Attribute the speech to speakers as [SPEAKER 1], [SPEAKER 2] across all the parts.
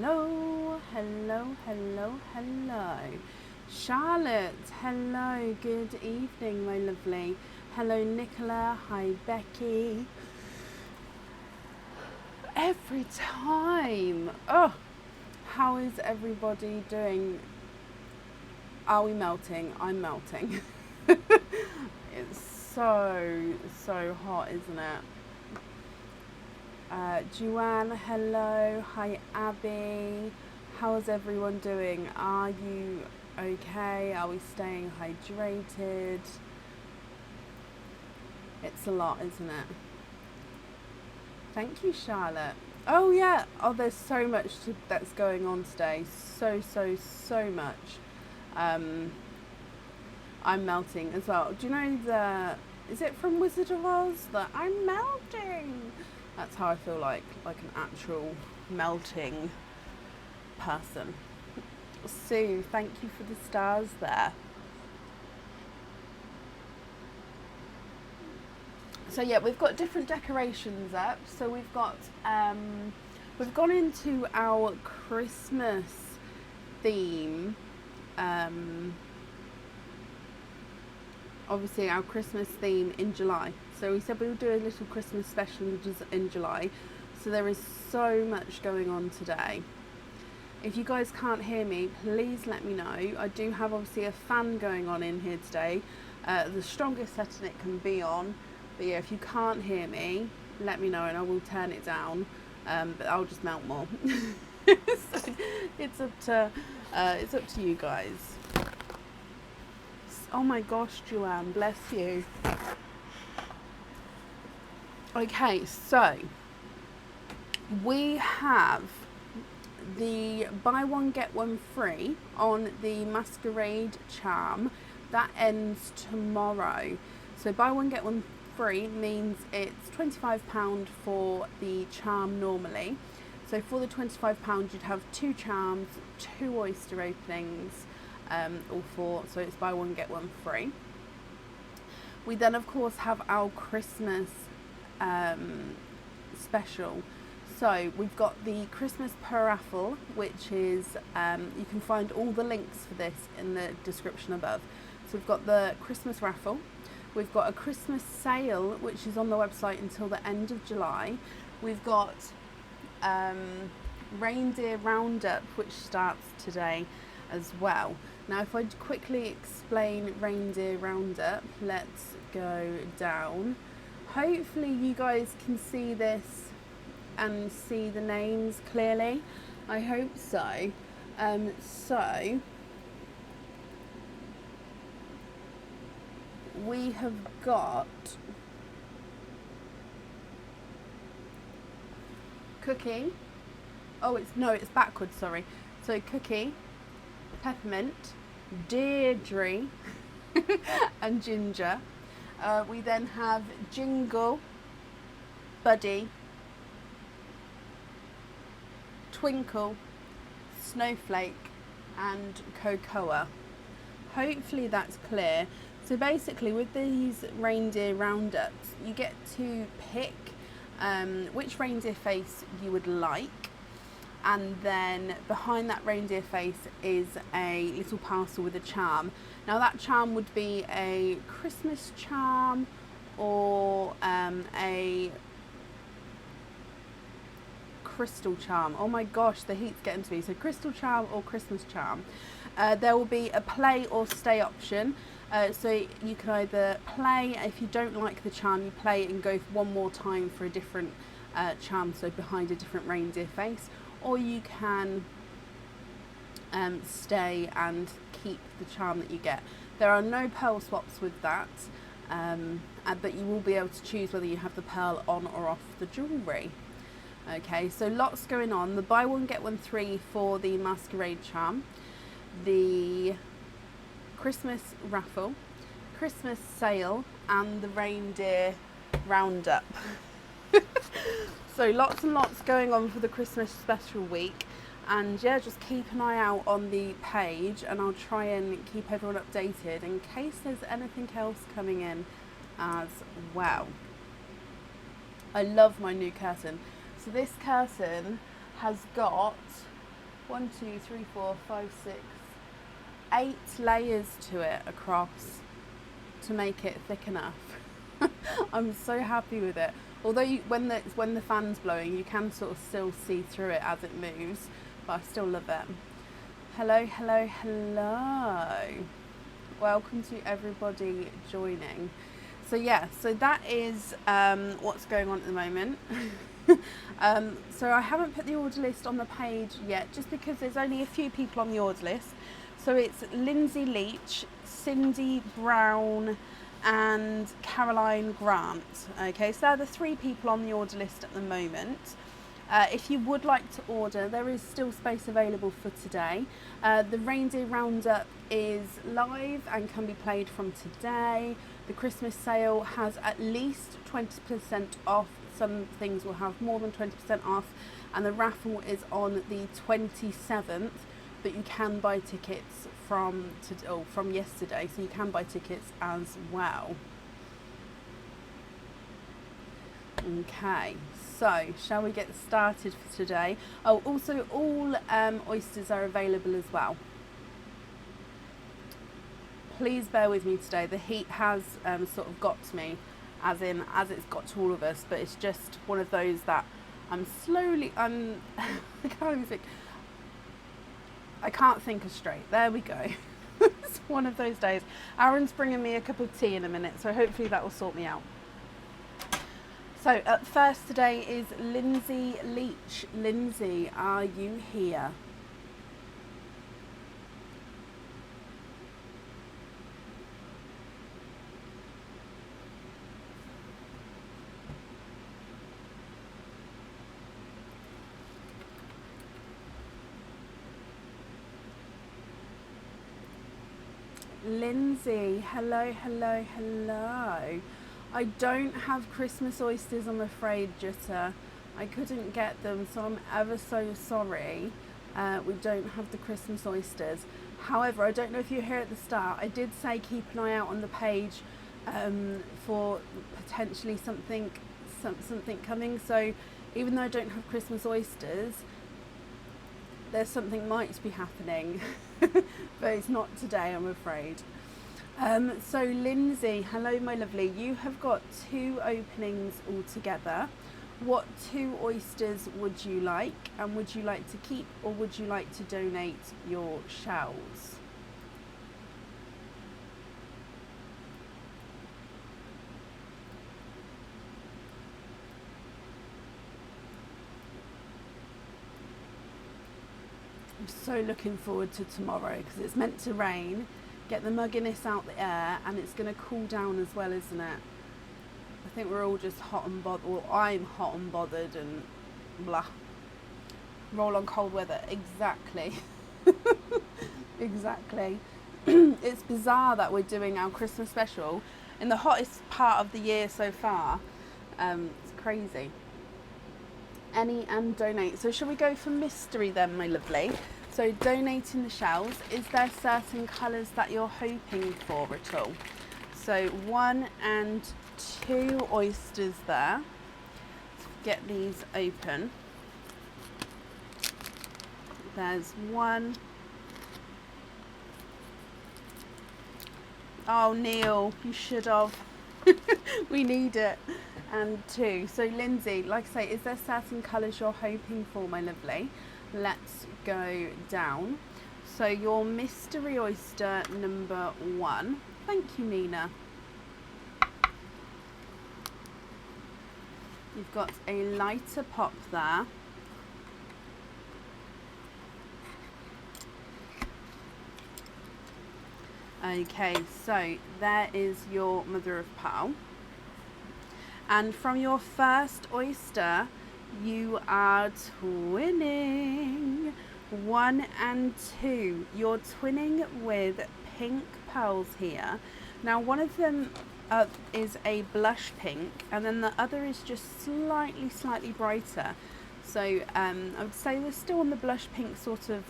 [SPEAKER 1] Hello, hello, hello, hello. Charlotte, hello, good evening, my lovely. Hello, Nicola. Hi, Becky. Every time. Oh, how is everybody doing? Are we melting? I'm melting. It's so hot, isn't it? Joanne, hello. Hi, Abby. How's everyone doing? Are you okay? Are we staying hydrated? It's a lot, isn't it? Thank you, Charlotte. Oh, yeah. Oh, there's so much that's going on today. So much. I'm melting as well. Do you know is it from Wizard of Oz? I'm melting. That's how I feel like an actual melting person. Sue, thank you for the stars there. So yeah, we've got different decorations up. So we've got we've gone into our Christmas theme. Obviously our Christmas theme in July. So we said we'll do a little Christmas special in July. So there is so much going on today. If you guys can't hear me, please let me know. I do have obviously a fan going on in here today. The strongest setting it can be on. But yeah, if you can't hear me, let me know and I will turn it down. But I'll just melt more. So it's up to you guys. Oh my gosh, Joanne, bless you. Okay, so we have the buy one get one free on the masquerade charm that ends tomorrow. So buy one get one free means it's £25 for the charm normally. So for the £25 you'd have 2 charms, 2 oyster openings, all 4, so it's buy one get one free. We then of course have our Christmas special. So we've got the Christmas per raffle, which is you can find all the links for this in the description above. So we've got the Christmas raffle, we've got a Christmas sale which is on the website until the end of July. We've got Reindeer Roundup which starts today as well. Now if I quickly explain Reindeer Roundup, let's go down. Hopefully you guys can see this and see the names clearly. I hope so. So we have got Cookie. Oh, it's backwards, sorry. So Cookie, Peppermint, Deirdre and Ginger. We then have Jingle, Buddy, Twinkle, Snowflake and Cocoa. Hopefully that's clear. So basically with these reindeer roundups you get to pick which reindeer face you would like, and then behind that reindeer face is a little parcel with a charm. Now that charm would be a Christmas charm or a crystal charm. Oh my gosh, the heat's getting to me. So crystal charm or Christmas charm. There will be a play or stay option. So you can either play, if you don't like the charm, you play and go one more time for a different charm, so behind a different reindeer face, or you can stay and keep the charm that you get. There are no pearl swaps with that, but you will be able to choose whether you have the pearl on or off the jewellery. Okay, so lots going on. The buy one get one free for the masquerade charm, the Christmas raffle, Christmas sale and the reindeer roundup. So lots and lots going on for the Christmas special week, and yeah, just keep an eye out on the page and I'll try and keep everyone updated in case there's anything else coming in as well. I love my new curtain. So this curtain has got 1, 2, 3, 4, 5, 6, 8 layers to it across to make it thick enough. I'm so happy with it. Although when the fan's blowing, you can sort of still see through it as it moves, but I still love it. Hello, hello, hello. Welcome to everybody joining. So yeah, so that is what's going on at the moment. So I haven't put the order list on the page yet, just because there's only a few people on the order list. So it's Lindsay Leach, Cindy Brown, and Caroline Grant. Okay, so they're the 3 people on the order list at the moment. If you would like to order, there is still space available for today. The Reindeer Roundup is live and can be played from today. The Christmas sale has at least 20% off. Some things will have more than 20% off, and the raffle is on the 27th, but you can buy tickets from yesterday, so you can buy tickets as well. Okay, so shall we get started for today? Oh, also all oysters are available as well. Please bear with me today. The heat has sort of got to me, as it's got to all of us, but it's just one of those that I can't even think. I can't think straight. There we go. It's one of those days. Aaron's bringing me a cup of tea in a minute, so hopefully that will sort me out. So up first today is Lindsay Leach. Lindsay, are you here? Lindsay, hello, hello, hello. I don't have Christmas oysters, I'm afraid, Jutta. I couldn't get them, so I'm ever so sorry. We don't have the Christmas oysters. However, I don't know if you're here at the start. I did say keep an eye out on the page for potentially something coming. So even though I don't have Christmas oysters, there's something might be happening, but it's not today, I'm afraid. So Lindsay, hello my lovely, you have got 2 openings altogether. What 2 oysters would you like, and would you like to keep, or would you like to donate your shells? I'm so looking forward to tomorrow, because it's meant to rain, get the mugginess out the air, and it's going to cool down as well, isn't it? I think we're all just hot and bothered. Well, I'm hot and bothered and blah. Roll on cold weather. Exactly. Exactly. It's bizarre that we're doing our Christmas special in the hottest part of the year so far. It's crazy. Any and donate. So shall we go for mystery then, my lovely? So donating the shells, is there certain colours that you're hoping for at all? So 1 and 2 oysters there. Let's get these open. There's 1. Oh, Neil, you should have. We need it. And 2. So Lindsay, like I say, is there certain colours you're hoping for, my lovely? Let's go down. So your mystery oyster number 1. Thank you, Nina. You've got a lighter pop there. Okay, so there is your mother of pearl. And from your first oyster, you are twinning 1 and 2. You're twinning with pink pearls here. Now, one of them is a blush pink, and then the other is just slightly brighter. So I would say we're still on the blush pink sort of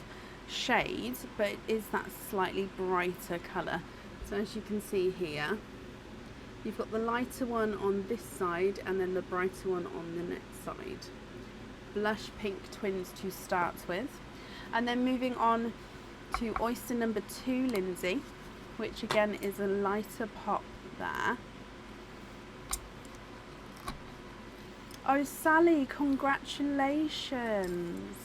[SPEAKER 1] shade, but it is that slightly brighter colour. So as you can see here, you've got the lighter one on this side and then the brighter one on the next side. Blush pink twins to start with. And then moving on to oyster number 2, Lindsay, which again is a lighter pop there. Oh, Sally, congratulations.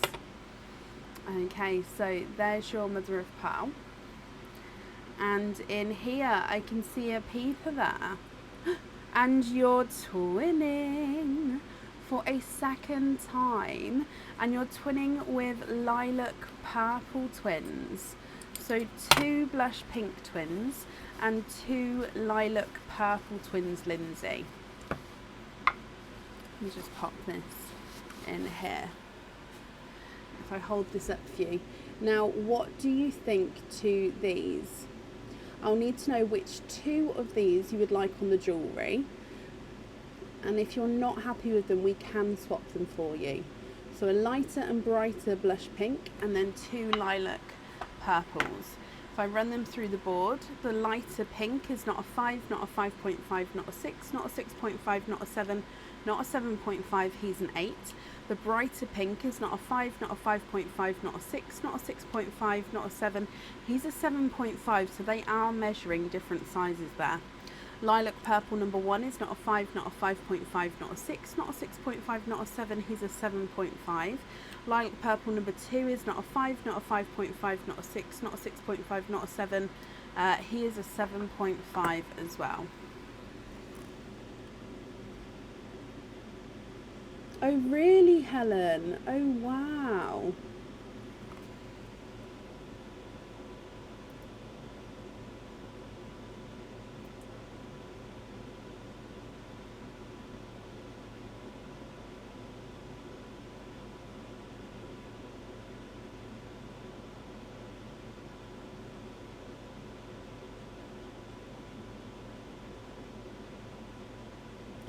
[SPEAKER 1] Okay, so there's your mother of pearl. And in here, I can see a peeper there. And you're twinning for a second time. And you're twinning with lilac purple twins. So 2 blush pink twins and 2 lilac purple twins, Lindsay. Let me just pop this in here. If I hold this up for you. Now, what do you think to these? I'll need to know which 2 of these you would like on the jewellery. And if you're not happy with them, we can swap them for you. So a lighter and brighter blush pink and then 2 lilac purples. If I run them through the board, the lighter pink is not a 5, not a 5.5, not a 6, not a 6.5, not a 7, not a 7.5, he's an 8. The brighter pink is not a 5, not a 5.5, not a 6, not a 6.5, not a 7, he's a 7.5, so they are measuring different sizes there. Lilac purple number 1 is not a 5, not a 5.5, not a 6, not a 6.5, not a 7, he's a 7.5. Lilac purple number 2 is not a 5, not a 5.5, not a 6, not a 6.5, not a 7, he is a 7.5 as well. Oh really, Helen? Oh wow.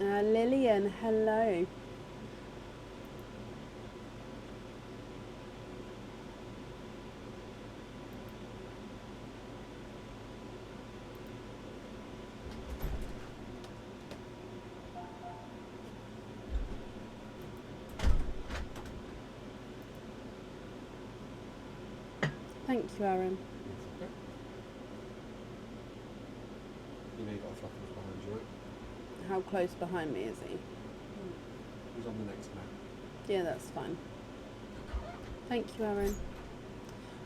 [SPEAKER 1] Lillian, hello. Thank you, Aaron.
[SPEAKER 2] You know you've got a flappers behind you, right?
[SPEAKER 1] How close behind me is he?
[SPEAKER 2] He's on the next map.
[SPEAKER 1] Yeah, that's fine. Thank you, Aaron.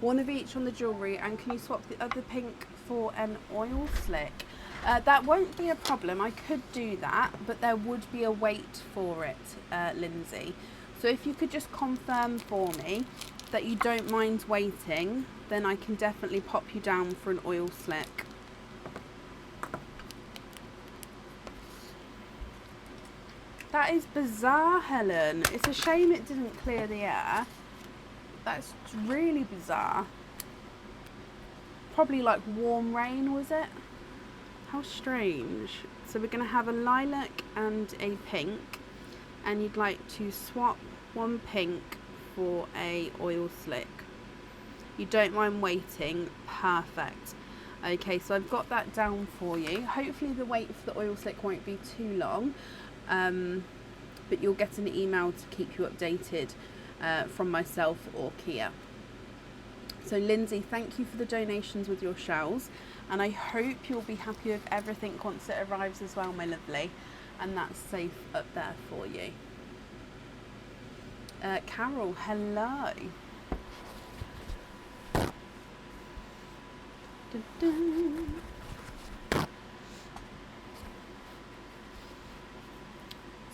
[SPEAKER 1] 1 of each on the jewellery, and can you swap the other pink for an oil slick? That won't be a problem. I could do that, but there would be a wait for it, Lindsay. So if you could just confirm for me that you don't mind waiting, then I can definitely pop you down for an oil slick. That is bizarre, Helen. It's a shame it didn't clear the air. That's really bizarre. Probably like warm rain, was it? How strange. So we're going to have a lilac and a pink, and you'd like to swap 1 pink for a oil slick. You don't mind waiting? Perfect. Okay, so I've got that down for you. Hopefully the wait for the oil slick won't be too long, but you'll get an email to keep you updated from myself or Kia. So Lindsay, thank you for the donations with your shells, and I hope you'll be happy with everything once it arrives as well, my lovely, and that's safe up there for you. Carol, hello. Dun, dun.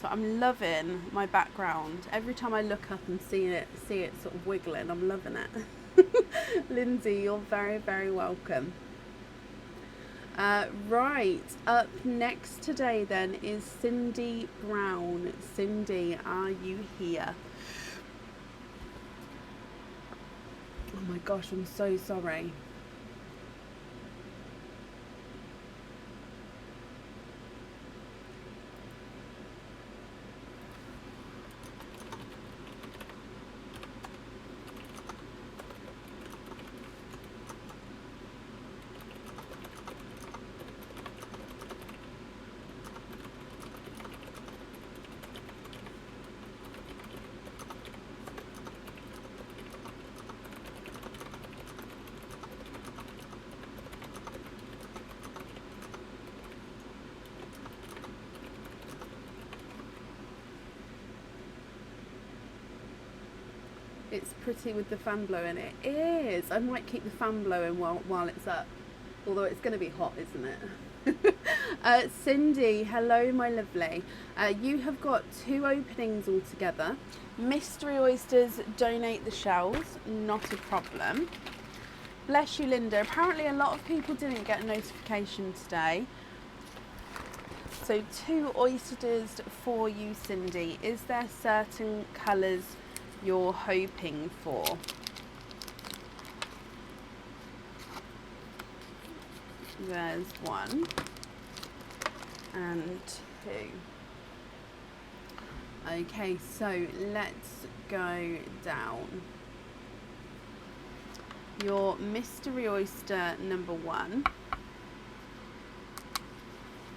[SPEAKER 1] So I'm loving my background. Every time I look up and see it sort of wiggling, I'm loving it. Lindsay, you're very, very welcome. Right, up next today then is Cindy Brown. Cindy, are you here? Oh my gosh, I'm so sorry. It's pretty with the fan blowing. It is. I might keep the fan blowing while it's up. Although it's going to be hot, isn't it? Cindy, hello my lovely. You have got 2 openings altogether. Mystery Oysters donate the shells, not a problem. Bless you, Linda. Apparently a lot of people didn't get a notification today. So 2 oysters for you, Cindy. Is there certain colours you're hoping for? There's 1 and 2. Okay, so let's go down. Your mystery oyster number 1.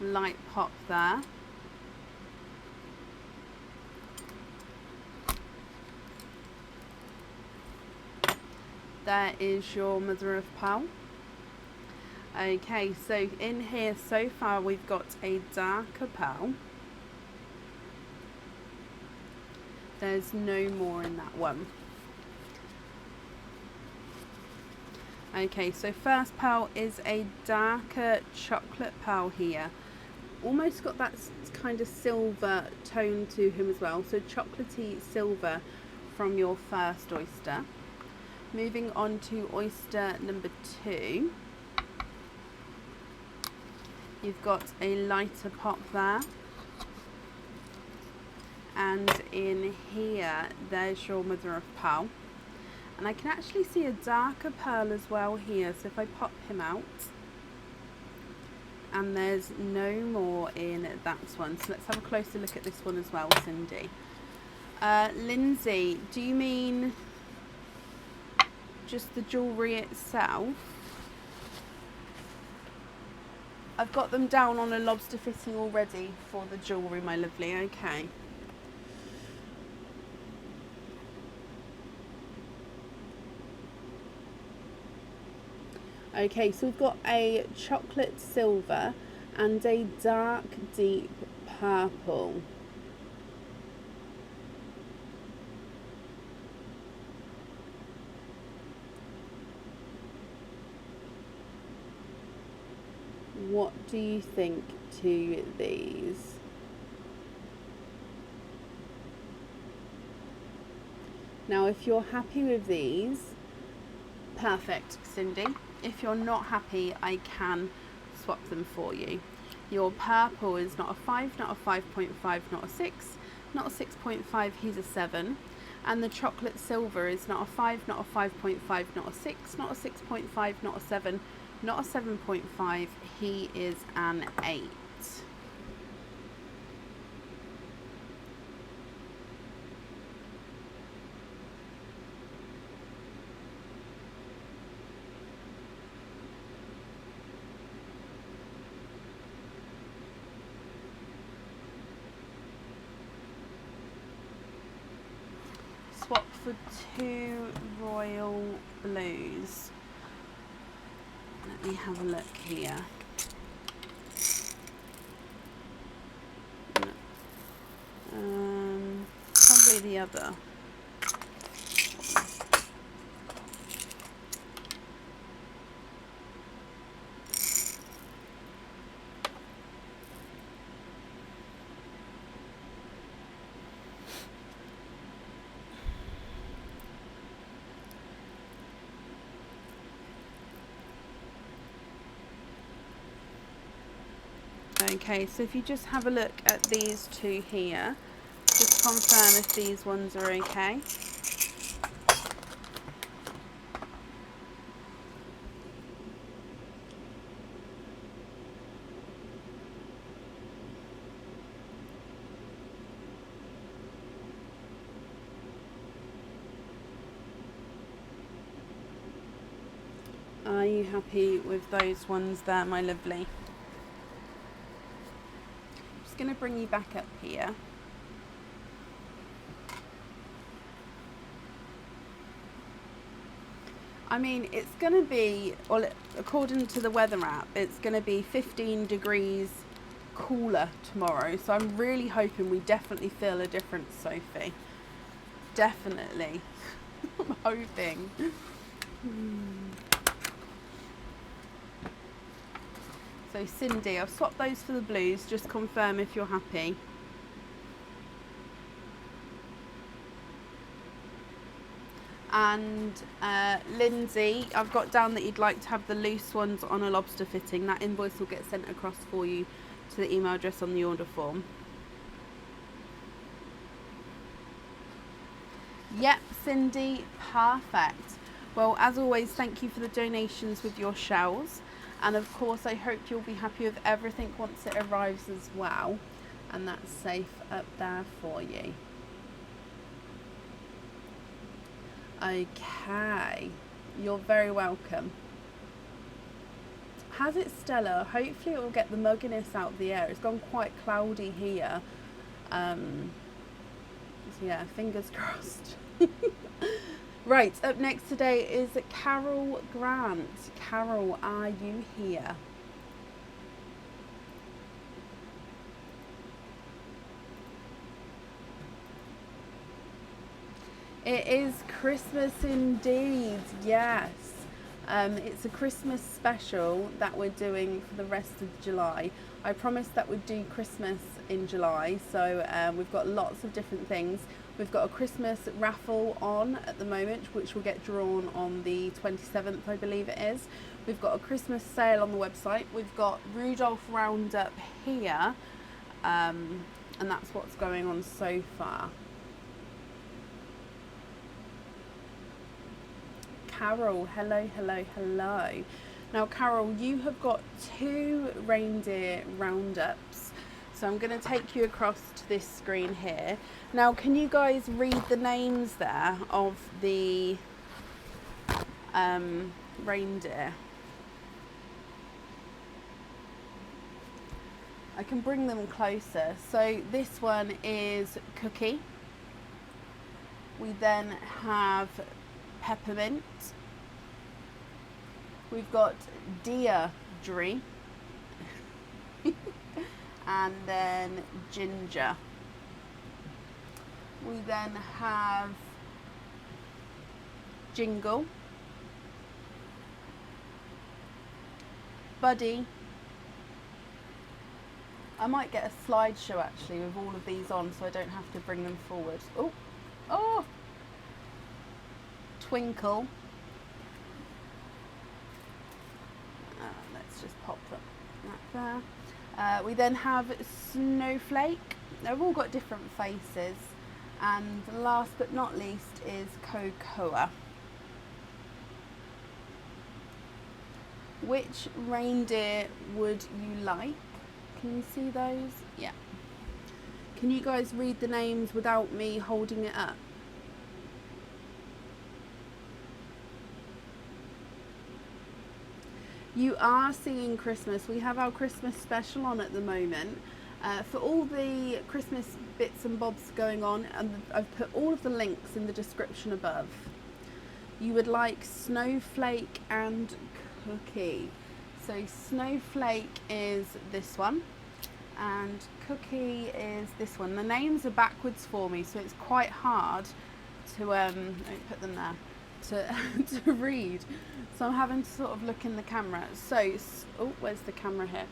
[SPEAKER 1] Light pop there. There is your mother of pearl. Okay, so in here so far we've got a darker pearl. There's no more in that one. Okay, so first pearl is a darker chocolate pearl here. Almost got that kind of silver tone to him as well. So chocolatey silver from your first oyster. Moving on to oyster number 2. You've got a lighter pop there. And in here, there's your mother of pearl. And I can actually see a darker pearl as well here. So if I pop him out, and there's no more in that one. So let's have a closer look at this one as well, Cindy. Lindsay, do you mean just the jewellery itself? I've got them down on a lobster fitting already for the jewellery, my lovely. Okay. Okay, so we've got a chocolate silver and a dark deep purple. What do you think to these? Now, if you're happy with these, perfect, Cindy. If you're not happy, I can swap them for you. Your purple is not a 5, not a 5.5, not a 6, not a 6.5, he's a 7. And the chocolate silver is not a 5, not a 5.5, not a 6, not a 6.5, not a 7, not a 7.5, he is an 8. Swap for 2 royal blues. Let me have a look here. Probably the other. Okay, so if you just have a look at these 2 here, just confirm if these ones are okay. Are you happy with those ones there, my lovely? Just going to bring you back up here. I mean, it's going to be, well, according to the weather app, it's going to be 15 degrees cooler tomorrow. So I'm really hoping we definitely feel a difference, Sophie. Definitely. I'm hoping. So Cindy, I've swapped those for the blues. Just confirm if you're happy. And Lindsay, I've got down that you'd like to have the loose ones on a lobster fitting. That invoice will get sent across for you to the email address on the order form. Yep, Cindy, perfect. Well, as always, thank you for the donations with your shells. And of course, I hope you'll be happy with everything once it arrives as well. And that's safe up there for you. Okay, you're very welcome. Has it, Stella? Hopefully it will get the mugginess out of the air. It's gone quite cloudy here. So yeah, fingers crossed. Right, up next today is Carol Grant. Carol, are you here? It is Christmas indeed, yes. It's a Christmas special that we're doing for the rest of July. I promised that we'd do Christmas in July, so we've got lots of different things. We've got a Christmas raffle on at the moment, which will get drawn on the 27th, I believe it is. We've got a Christmas sale on the website. We've got Rudolph Roundup here, and that's what's going on so far. Carol, hello, hello, hello. Now, Carol, you have got 2 Reindeer Roundups. So I'm going to take you across to this screen here. Now, can you guys read the names there of the reindeer? I can bring them closer. So this one is Cookie. We then have Peppermint. We've got Deirdre. And then Ginger. We then have Jingle, Buddy. I might get a slideshow actually with all of these on so I don't have to bring them forward. Oh! Twinkle. Let's just pop that there. We then have Snowflake. They've all got different faces. And last but not least is Cocoa. Which reindeer would you like? Can you see those? Yeah. Can you guys read the names without me holding it up? You are singing Christmas. We have our Christmas special on at the moment. For all the Christmas bits and bobs going on, and I've put all of the links in the description above. You would like Snowflake and Cookie. So Snowflake is this one and Cookie is this one. The names are backwards for me, so it's quite hard to let me put them there to read. So I'm having to sort of look in the camera. So, oh, where's the camera here?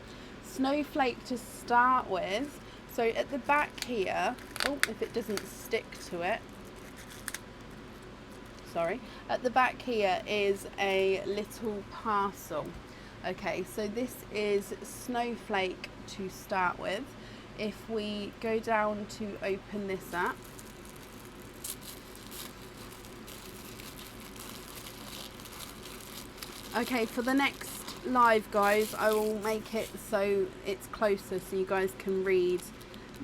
[SPEAKER 1] Snowflake to start with. So at the back here, oh, if it doesn't stick to it, sorry. At the back here is a little parcel. Okay, so this is Snowflake to start with. If we go down to open this up, okay, for the next live, guys, I will make it so it's closer so you guys can read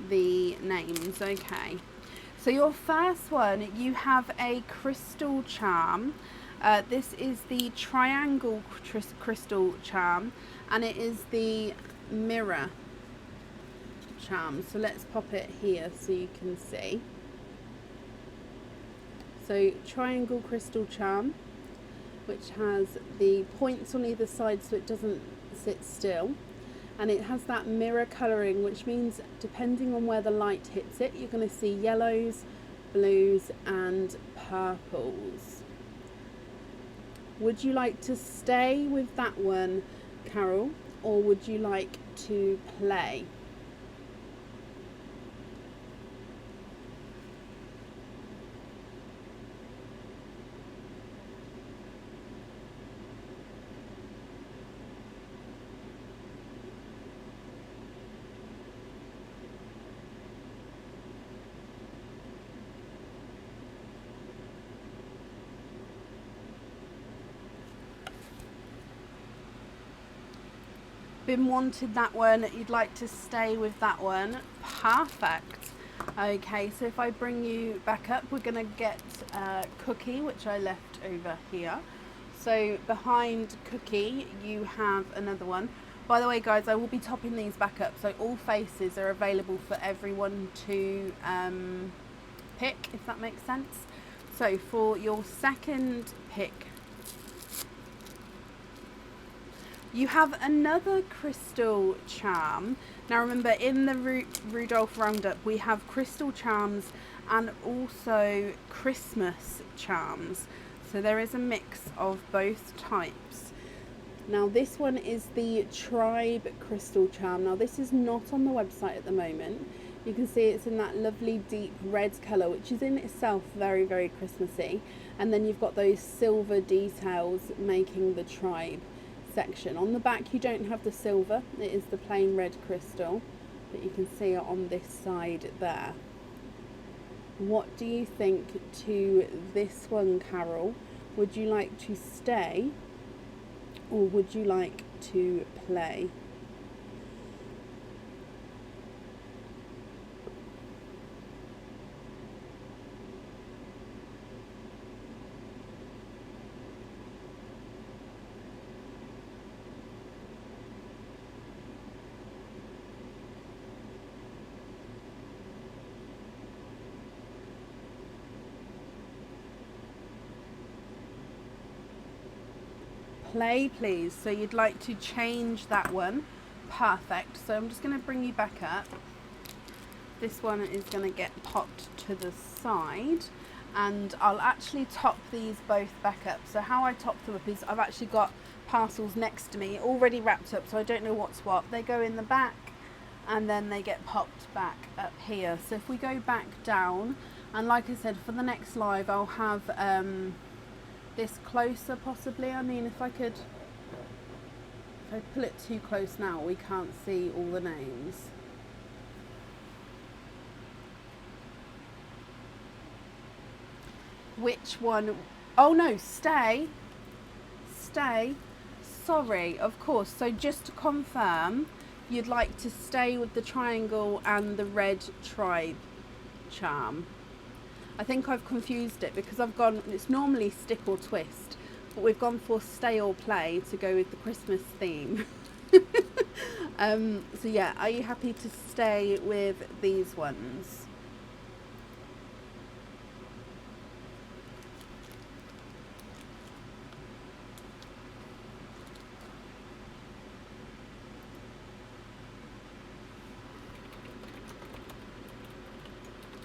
[SPEAKER 1] the names. Okay, so your first one, you have a crystal charm. This is the triangle crystal charm, and it is the mirror charm. So let's pop it here so you can see. So triangle crystal charm, which has the points on either side so it doesn't sit still, and it has that mirror colouring, which means depending on where the light hits it, you're going to see yellows, blues and purples. Would you like to stay with that one, Carol, or would you like to play? Been wanted that one, you'd like to stay with that one. Perfect. Okay, so if I bring you back up, we're going to get Cookie, which I left over here. So behind Cookie, you have another one. By the way, guys, I will be topping these back up, so all faces are available for everyone to pick, if that makes sense. So for your second pick, you have another crystal charm. Now remember, in the Rudolph Roundup, we have crystal charms and also Christmas charms. So there is a mix of both types. Now this one is the Tribe crystal charm. Now this is not on the website at the moment. You can see it's in that lovely deep red colour, which is in itself very, very Christmassy. And then you've got those silver details making the Tribe section. On the back you don't have the silver, it is the plain red crystal, but you can see it on this side there. What do you think to this one, Carol? Would you like to stay or would you like to play? Play, please. So you'd like to change that one. Perfect. So I'm just going to bring you back up. This one is going to get popped to the side, and I'll actually top these both back up. So how I top them up is I've actually got parcels next to me already wrapped up, so I don't know what's what. They go in the back and then they get popped back up here. So if we go back down, and like I said, for the next live I'll have this closer possibly. I mean, if I pull it too close now, we can't see all the names. Which one? Oh no, stay. Sorry, of course. So just to confirm, you'd like to stay with the triangle and the red Tribe charm. I think I've confused it because I've gone, it's normally stick or twist, but we've gone for stay or play to go with the Christmas theme. So yeah, are you happy to stay with these ones?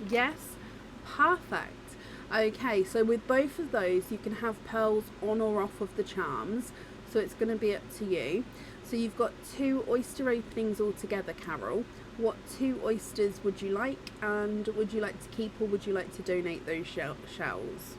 [SPEAKER 1] Yes? Perfect. Okay, so with both of those you can have pearls on or off of the charms, so it's going to be up to you. So you've got 2 oyster openings altogether, Carol. What 2 oysters would you like, and would you like to keep or would you like to donate those shells?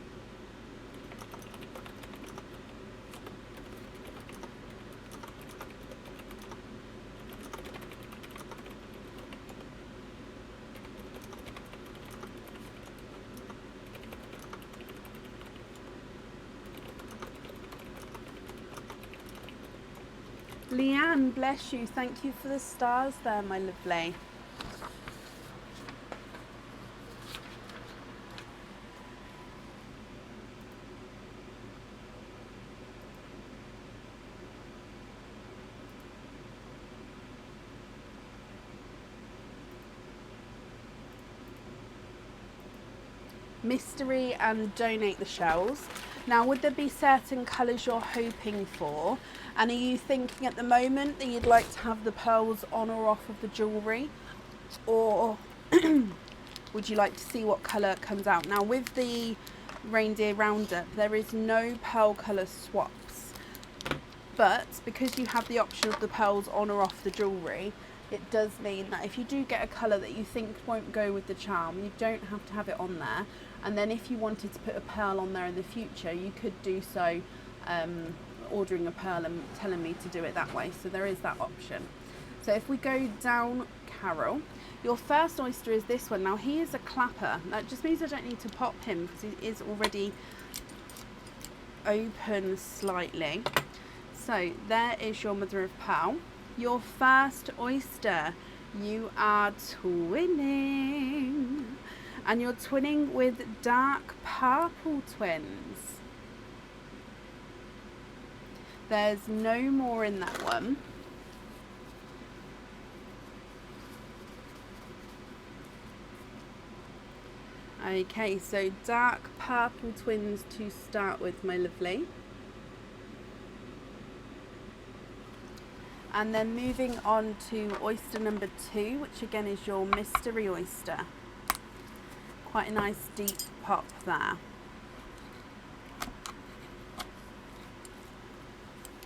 [SPEAKER 1] Leanne, bless you. Thank you for the stars there, my lovely. Mystery and donate the shells. Now, would there be certain colours you're hoping for? And are you thinking at the moment that you'd like to have the pearls on or off of the jewellery? Or would you like to see what colour comes out? Now with the Reindeer Roundup, there is no pearl colour swaps, but because you have the option of the pearls on or off the jewellery, it does mean that if you do get a colour that you think won't go with the charm, you don't have to have it on there. And then if you wanted to put a pearl on there in the future, you could do so, ordering a pearl and telling me to do it that way. So there is that option. So if we go down, Carol, your first oyster is this one. Now he is a clapper. That just means I don't need to pop him because he is already open slightly. So there is your mother of pearl. Your first oyster, you are twinning. And you're twinning with dark purple twins. There's no more in that one. Okay, so dark purple twins to start with, my lovely. And then moving on to oyster number 2, which again is your mystery oyster. Quite a nice deep pop there.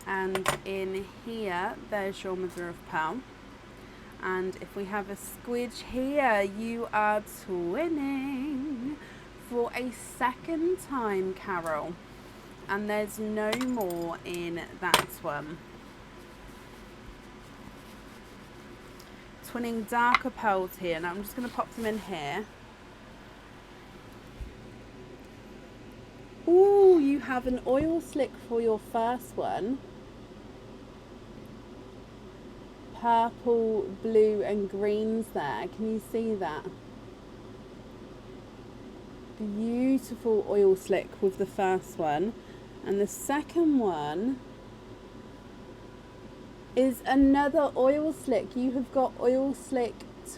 [SPEAKER 1] And in here, there's your mother of pearl. And if we have a squidge here, you are twinning for a second time, Carol. And there's no more in that one. Twinning darker pearls here. Now I'm just going to pop them in here. Ooh, you have an oil slick for your first one. Purple, blue and greens there. Can you see that? Beautiful oil slick with the first one. And the second one is another oil slick. You have got oil slick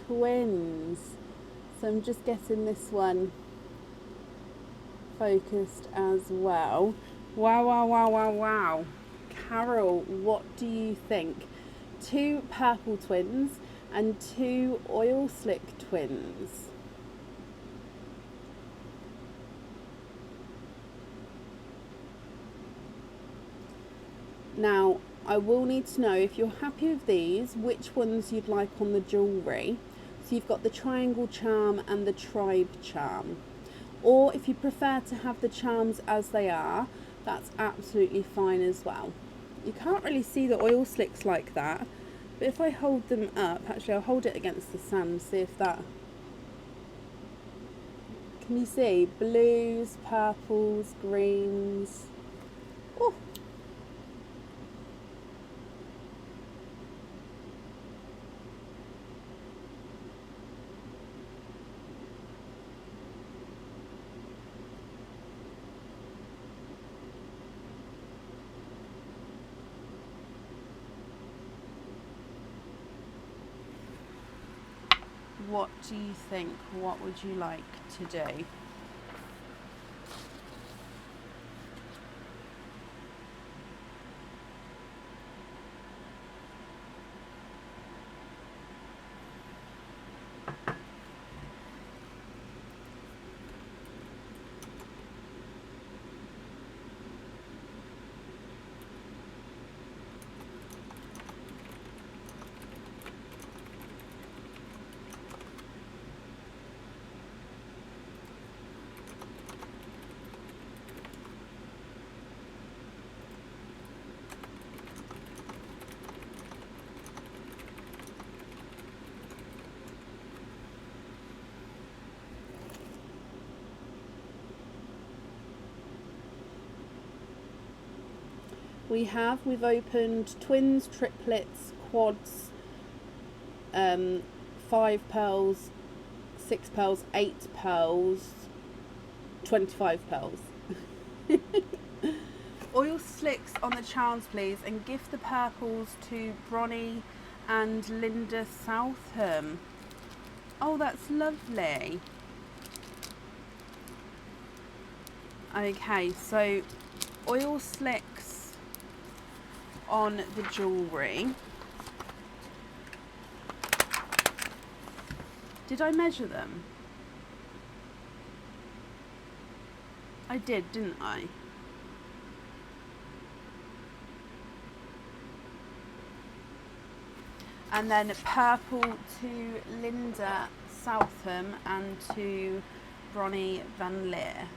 [SPEAKER 1] twins. So I'm just getting this one focused as well. Wow, wow, wow, wow, wow. Carol, what do you think? 2 purple twins and 2 oil slick twins. Now, I will need to know, if you're happy with these, which ones you'd like on the jewellery. So you've got the triangle charm and the tribe charm. Or if you prefer to have the charms as they are, that's absolutely fine as well. You can't really see the oil slicks like that, but if I hold them up, actually I'll hold it against the sand, see if that, can you see blues, purples, greens? Oh. What do you think? What would you like to do? We've opened twins, triplets, quads, 5 pearls, 6 pearls, 8 pearls, 25 pearls. Oil slicks on the charms, please, and give the purples to Bronnie and Linda Southam. Oh, that's lovely. Okay, so oil slicks on the jewellery. Did I measure them? I did, didn't I? And then purple to Linda Southam and to Bronnie Van Leer.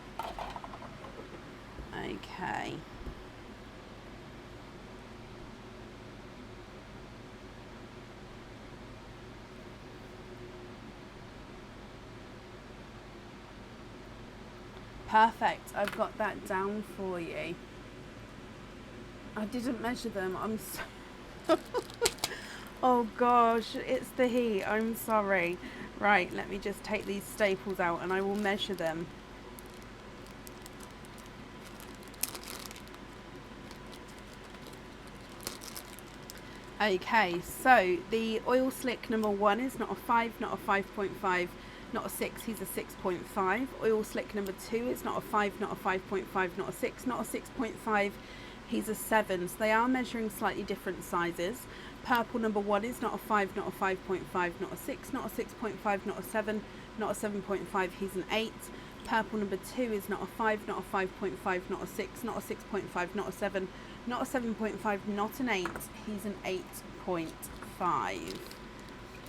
[SPEAKER 1] Okay. Perfect, I've got that down for you. I didn't measure them, I'm so oh gosh, it's the heat, I'm sorry. Right, let me just take these staples out and I will measure them. Okay, so the oil slick number 1 is not a 5, not a 5.5, not a 6, he's a 6.5. Oil slick number 2 is not a 5, not a 5.5, not a 6, not a 6.5, he's a 7. So they are measuring slightly different sizes. Purple number 1 is not a 5, not a 5.5, not a 6, not a 6.5, not a 7, not a 7.5, he's an 8. Purple number 2 is not a 5, not a 5.5, not a 6, not a 6.5, not a 7, not a 7.5, not an 8, he's an 8.5.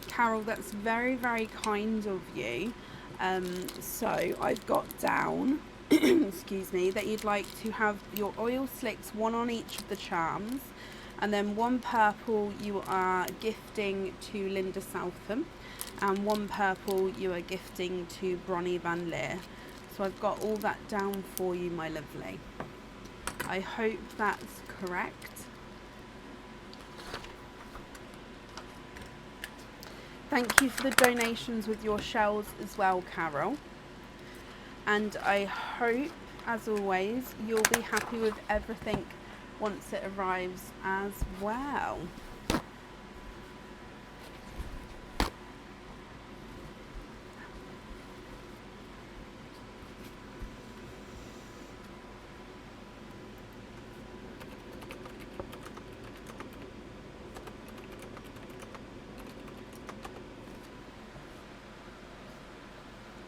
[SPEAKER 1] Carol, that's very, very kind of you. So I've got down, excuse me, that you'd like to have your oil slicks, 1 on each of the charms, and then 1 purple you are gifting to Linda Southam, and 1 purple you are gifting to Bronnie Van Leer. So I've got all that down for you, my lovely. I hope that's correct. Thank you for the donations with your shells as well, Carol. And I hope, as always, you'll be happy with everything once it arrives as well.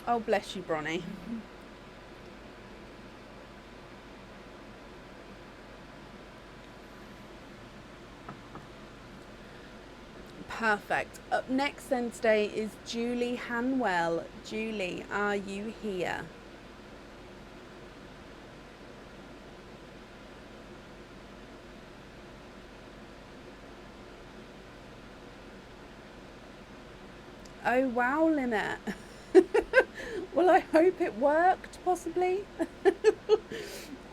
[SPEAKER 1] Oh, bless you, Bronnie. Perfect. Up next then today is Julie Hanwell. Julie, are you here? Oh wow, Lynette. Well, I hope it worked, possibly.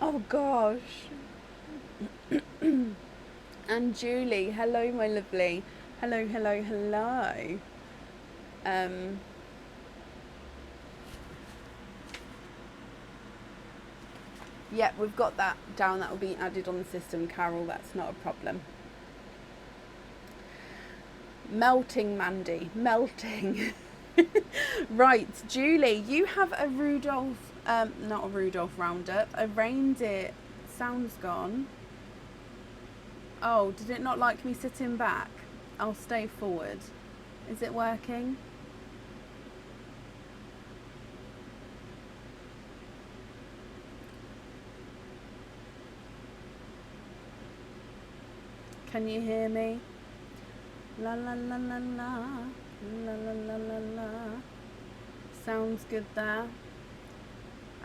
[SPEAKER 1] Oh gosh. And Julie, hello my lovely. Hello, hello, hello. Yeah, we've got that down. That will be added on the system, Carol. That's not a problem. Melting, Mandy, melting. Right, Julie, you have a Rudolph, not a Rudolph Roundup, a reindeer. Sound's gone. Oh, did it not like me sitting back? I'll stay forward. Is it working? Can you hear me? La la la la la. La la la la la. Sounds good there.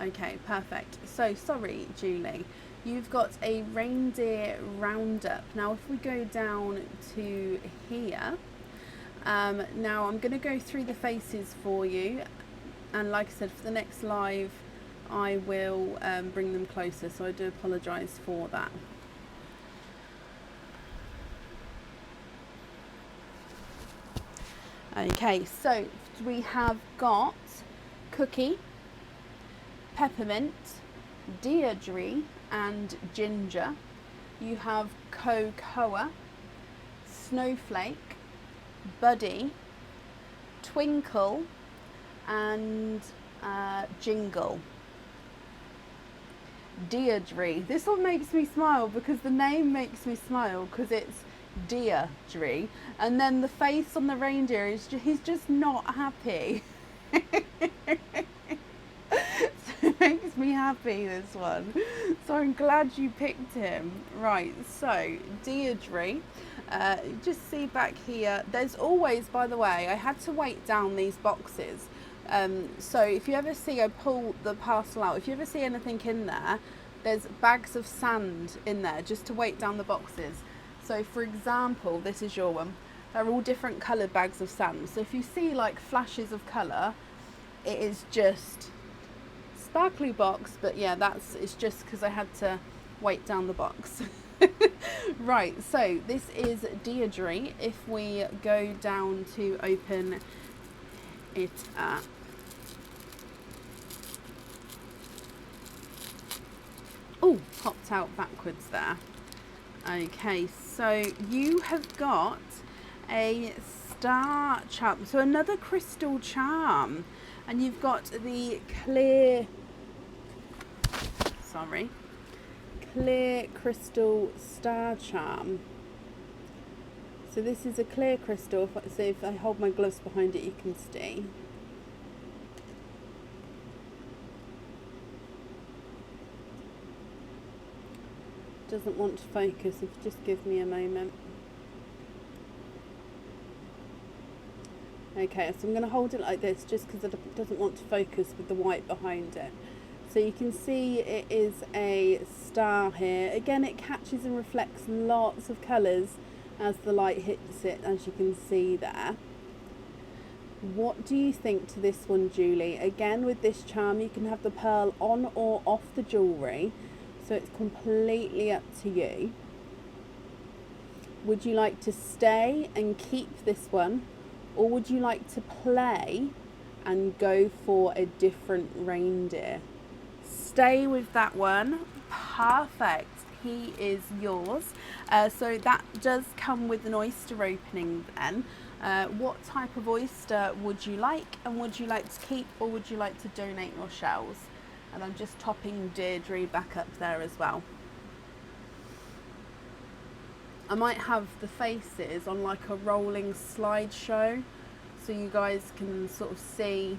[SPEAKER 1] Okay, perfect. So sorry, Julie. You've got a Reindeer Roundup. Now, if we go down to here, now I'm going to go through the faces for you. And like I said, for the next live, I will bring them closer. So I do apologise for that. Okay, so we have got Cookie, Peppermint, Deirdre and Ginger. You have Cocoa, Snowflake, Buddy, Twinkle and Jingle. Deirdre. This one makes me smile because the name makes me smile because it's Deirdre, and then the face on the reindeer is he's just not happy. So it makes me happy, this one. So I'm glad you picked him. Right, so Deirdre, just see back here. There's always, by the way, I had to weight down these boxes. So if you ever see, I pull the parcel out, if you ever see anything in there, there's bags of sand in there just to weight down the boxes. So for example, this is your one. They're all different coloured bags of sand. So if you see like flashes of colour, it is just sparkly box, but yeah, it's just because I had to weight down the box. Right, so this is Deirdre. If we go down to open it up, oh, popped out backwards there. Okay, so you have got a star charm, so another crystal charm, and you've got the clear crystal star charm. So this is a clear crystal, so if I hold my gloves behind it you can see. Doesn't want to focus, if you just give me a moment. Okay, so I'm going to hold it like this just because it doesn't want to focus with the white behind it. So you can see it is a star here. Again, it catches and reflects lots of colours as the light hits it, as you can see there. What do you think to this one, Julie? Again, with this charm, you can have the pearl on or off the jewellery, so it's completely up to you. Would you like to stay and keep this one, or would you like to play and go for a different reindeer? Stay with that one. Perfect. He is yours. So that does come with an oyster opening then. What type of oyster would you like, and would you like to keep, or would you like to donate your shells? And I'm just topping Deirdre back up there as well. I might have the faces on like a rolling slideshow so you guys can sort of see,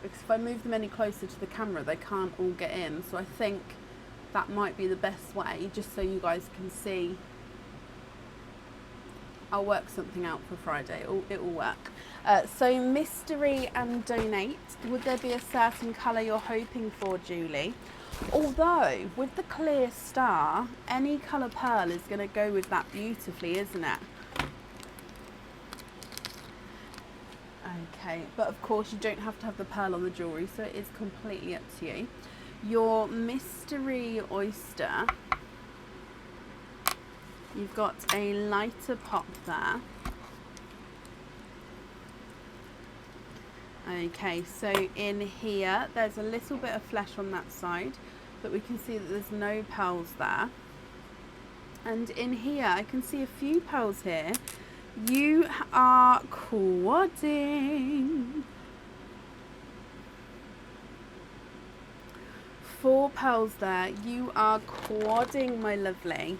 [SPEAKER 1] because if I move them any closer to the camera they can't all get in, so I think that might be the best way, just so you guys can see. I'll work something out for Friday, it will work. So mystery and donate, would there be a certain colour you're hoping for, Julie? Although with the clear star, any colour pearl is going to go with that beautifully, isn't it? Okay, but of course you don't have to have the pearl on the jewellery, so it is completely up to you. Your mystery oyster, you've got a lighter pop there. Okay, so in here there's a little bit of flesh on that side, but we can see that there's no pearls there. And in here I can see a few pearls here. You are quadding. 4 pearls there. You are quadding, my lovely.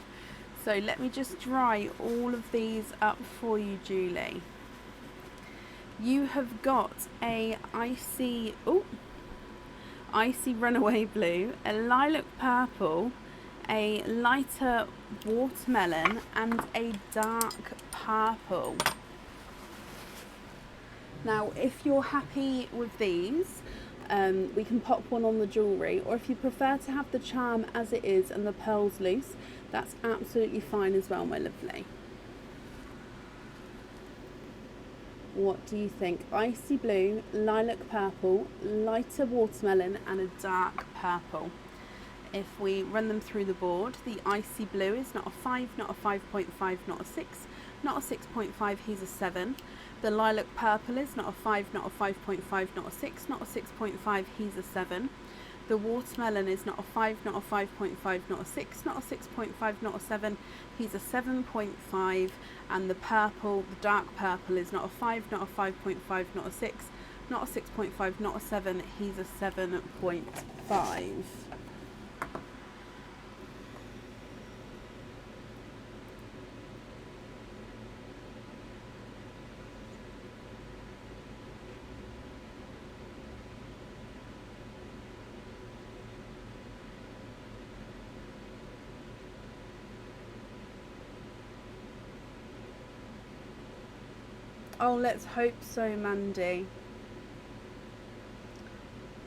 [SPEAKER 1] So let me just dry all of these up for you, Julie. You have got a icy runaway blue, a lilac purple, a lighter watermelon, and a dark purple. Now, if you're happy with these, we can pop one on the jewellery, or if you prefer to have the charm as it is and the pearls loose, that's absolutely fine as well, my lovely. What do you think? Icy blue, lilac purple, lighter watermelon, and a dark purple. If we run them through the board, the icy blue is not a 5, not a 5.5, not a 6, not a 6.5, he's a 7. The lilac purple is not a 5, not a 5.5, not a 6, not a 6.5, he's a 7. The watermelon is not a 5, not a 5.5, not a 6, not a 6.5, not a 7, he's a 7.5. And the purple, the dark purple, is not a 5, not a 5.5, not a 6, not a 6.5, not a 7, he's a 7.5. Oh, let's hope so, Mandy.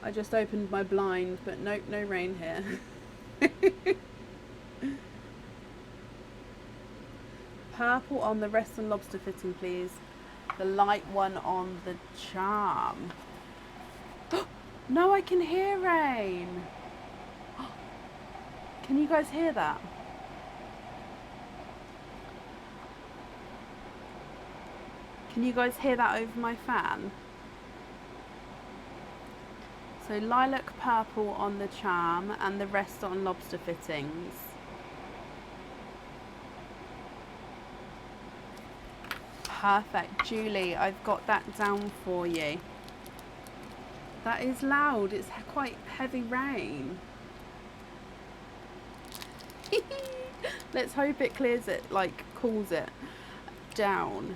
[SPEAKER 1] I just opened my blind, but nope, no rain here. Purple on the rest and lobster fitting, please. The light one on the charm. No, I can hear rain. Can you guys hear that? Can you guys hear that over my fan? So lilac purple on the charm and the rest on lobster fittings. Perfect, Julie, I've got that down for you. That is loud, it's quite heavy rain. Let's hope it clears it, like cools it down.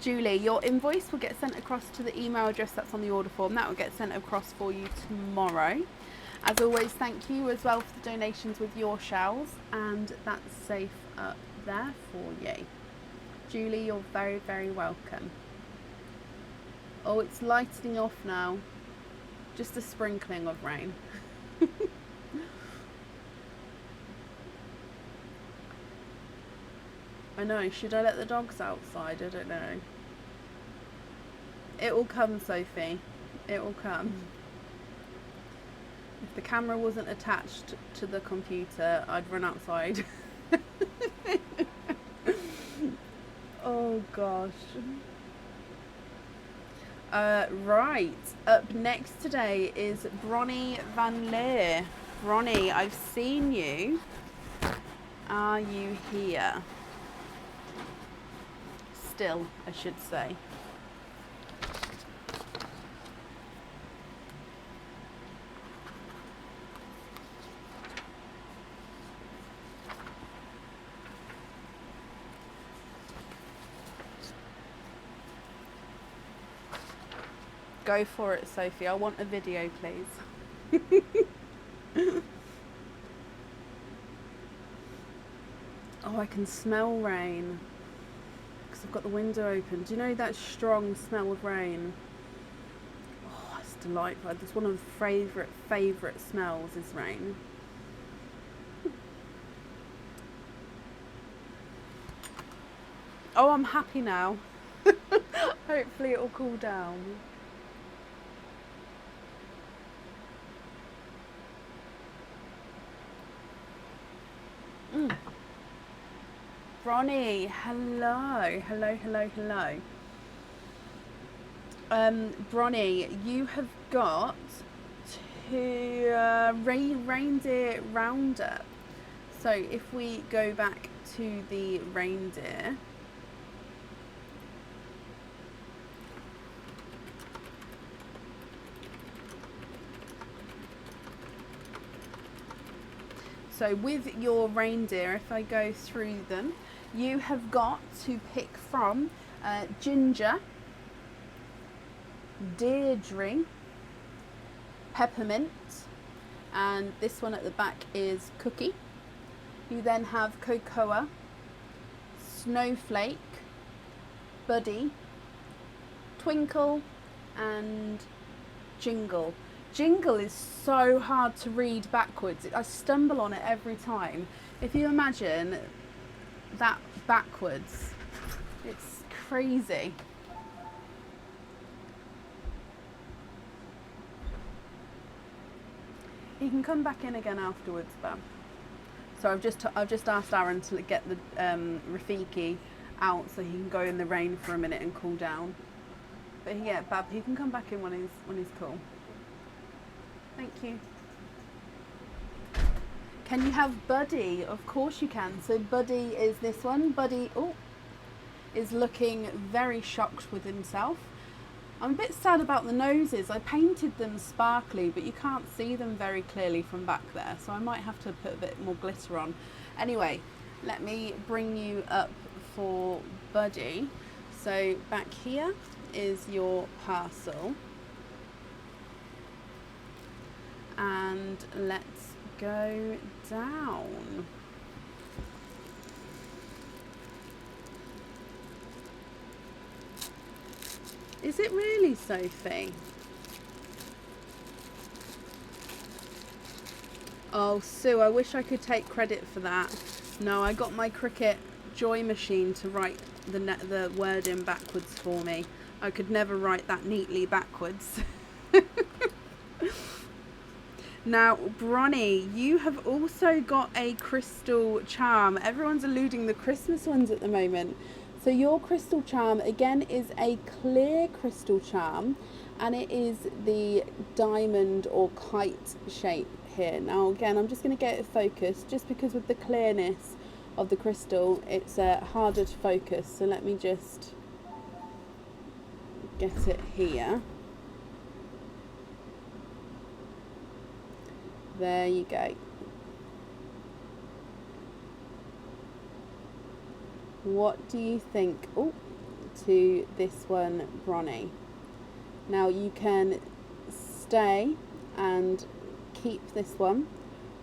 [SPEAKER 1] Julie, your invoice will get sent across to the email address that's on the order form. That will get sent across for you tomorrow. As always, thank you as well for the donations with your shells, and that's safe up there for you. Julie, you're very, very welcome. Oh, it's lightening off now. Just a sprinkling of rain. I know, should I let the dogs outside? I don't know. It will come, Sophie. It will come. If the camera wasn't attached to the computer, I'd run outside. Oh gosh. Right, up next today is Bronnie Van Leer. Bronnie, I've seen you. Are you here? Still, I should say. Go for it, Sophie. I want a video, please. Oh, I can smell rain because I've got the window open. Do you know that strong smell of rain? Oh, it's delightful. It's one of the favourite smells is rain. Oh, I'm happy now. Hopefully it will cool down. Bronnie, hello. Bronnie, you have got to Reindeer Roundup. So if we go back to the reindeer, so with your reindeer, if I go through them, you have got to pick from Ginger, Deirdre, Peppermint, and this one at the back is Cookie. You then have Cocoa, Snowflake, Buddy, Twinkle, and Jingle. Jingle is so hard to read backwards. I stumble on it every time. If you imagine that backwards, it's crazy. You can come back in again afterwards, Bab. So I've just asked Aaron to get the Rafiki out so he can go in the rain for a minute and cool down. But yeah, Bab, he can come back in when he's cool. Thank you. Can you have Buddy? Of course you can. So Buddy is this one. Buddy is looking very shocked with himself. I'm a bit sad about the noses. I painted them sparkly, but you can't see them very clearly from back there. So I might have to put a bit more glitter on. Anyway, let me bring you up for Buddy. So back here is your parcel. And let's go down. Is it really, Sophie? Oh, Sue, I wish I could take credit for that. No, I got my Cricut Joy machine to write the word in backwards for me. I could never write that neatly backwards. Now, Bronnie, you have also got a crystal charm. Everyone's eluding the Christmas ones at the moment. So your crystal charm, again, is a clear crystal charm, and it is the diamond or kite shape here. Now, again, I'm just going to get it focused, just because with the clearness of the crystal, it's harder to focus. So let me just get it here. There you go. What do you think to this one, Bronnie? Now you can stay and keep this one,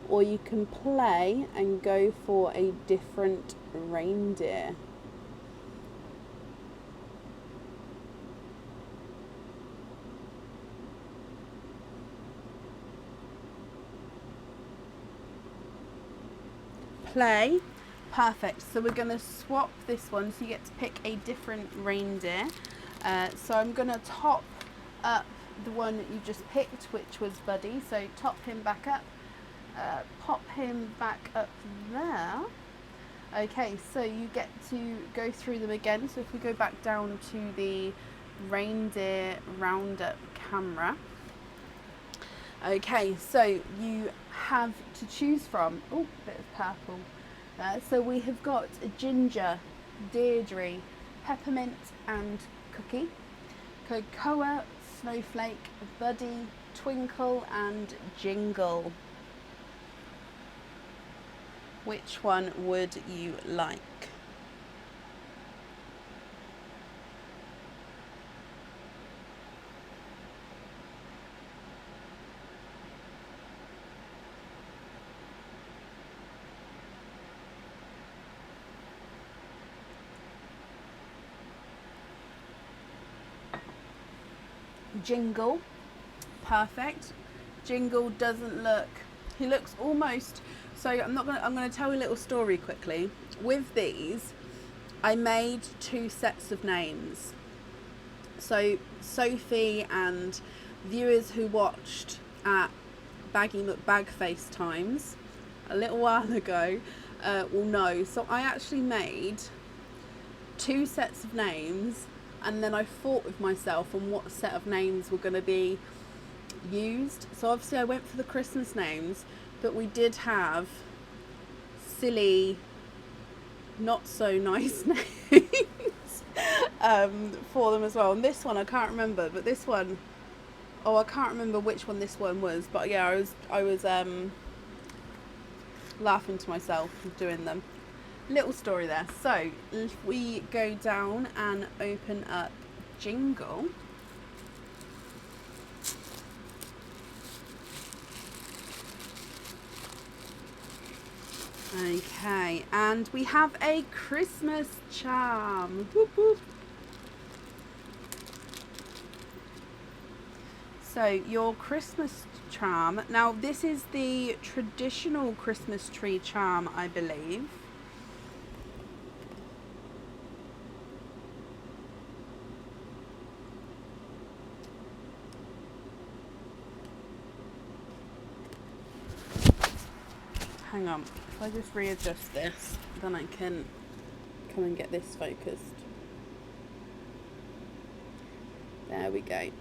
[SPEAKER 1] or you can play and go for a different reindeer. Play. Perfect. So we're going to swap this one, so you get to pick a different reindeer. So I'm going to top up the one that you just picked, which was Buddy. So top him back up, pop him back up there. Okay, so you get to go through them again. So if we go back down to the Reindeer Roundup camera. Okay, so you have to choose from, oh, bit of purple. So we have got Ginger, Deirdre, Peppermint and Cookie, Cocoa, Snowflake, Buddy, Twinkle and Jingle. Which one would you like? Jingle. Perfect. Jingle doesn't look, he looks almost, so I'm going to tell you a little story quickly. With these, I made 2 sets of names. So Sophie and viewers who watched at Baggy McBagface times a little while ago will know. So I actually made 2 sets of names, and then I fought with myself on what set of names were going to be used. So obviously I went for the Christmas names, but we did have silly, not so nice names for them as well. And this one I can't remember, but this one, oh, I can't remember which one this one was, but yeah, I was laughing to myself doing them. Little story there. So if we go down and open up Jingle, okay, and we have a Christmas charm. Whoop, whoop. So your Christmas charm, now this is the traditional Christmas tree charm, I believe. Hang on, if I just readjust this, then I can come and get this focused. There we go.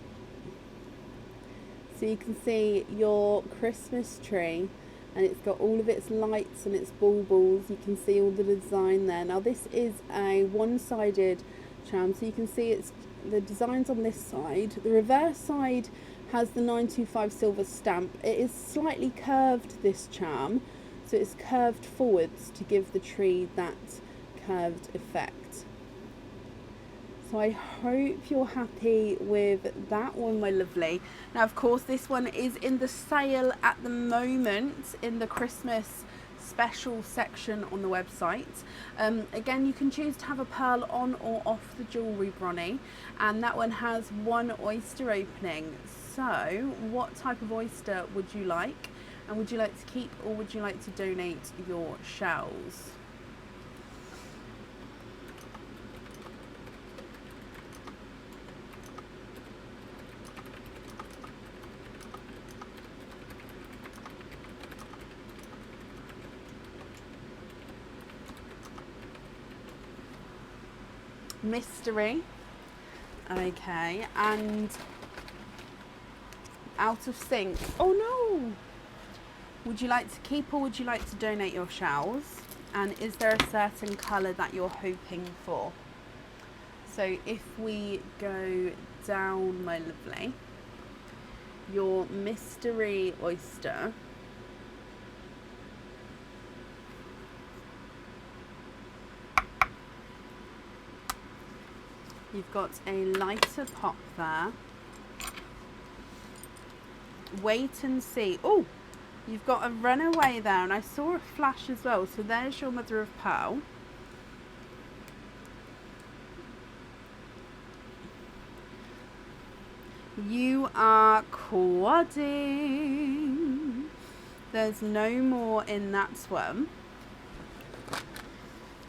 [SPEAKER 1] So you can see your Christmas tree, and it's got all of its lights and its baubles. You can see all the design there. Now this is a one-sided charm, so you can see it's the designs on this side. The reverse side has the 925 silver stamp. It is slightly curved, this charm. So it's curved forwards to give the tree that curved effect. So I hope you're happy with that one, my lovely. Now, of course, this one is in the sale at the moment in the Christmas special section on the website. Again, you can choose to have a pearl on or off the jewellery, Bronnie, and that one has one oyster opening. So what type of oyster would you like? And would you like to keep or would you like to donate your shells? Mystery. Okay, and out of sync. Oh no! Would you like to keep or would you like to donate your shells? And is there a certain colour that you're hoping for? So if we go down, my lovely, your mystery oyster, you've got a lighter pop there. Wait and see. Oh, you've got a runaway there, and I saw a flash as well. So there's your mother of pearl. You are quadding. There's no more in that one.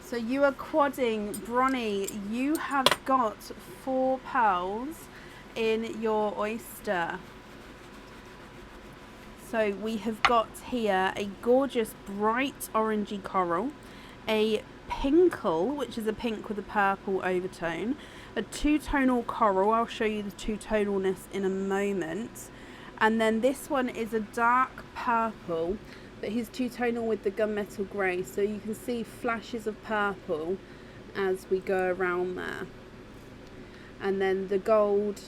[SPEAKER 1] So you are quadding, Bronnie. You have got 4 pearls in your oyster. So we have got here a gorgeous bright orangey coral, a pinkle, which is a pink with a purple overtone, a two-tonal coral. I'll show you the two-tonalness in a moment. And then this one is a dark purple, but he's two-tonal with the gunmetal grey. So you can see flashes of purple as we go around there. And then the gold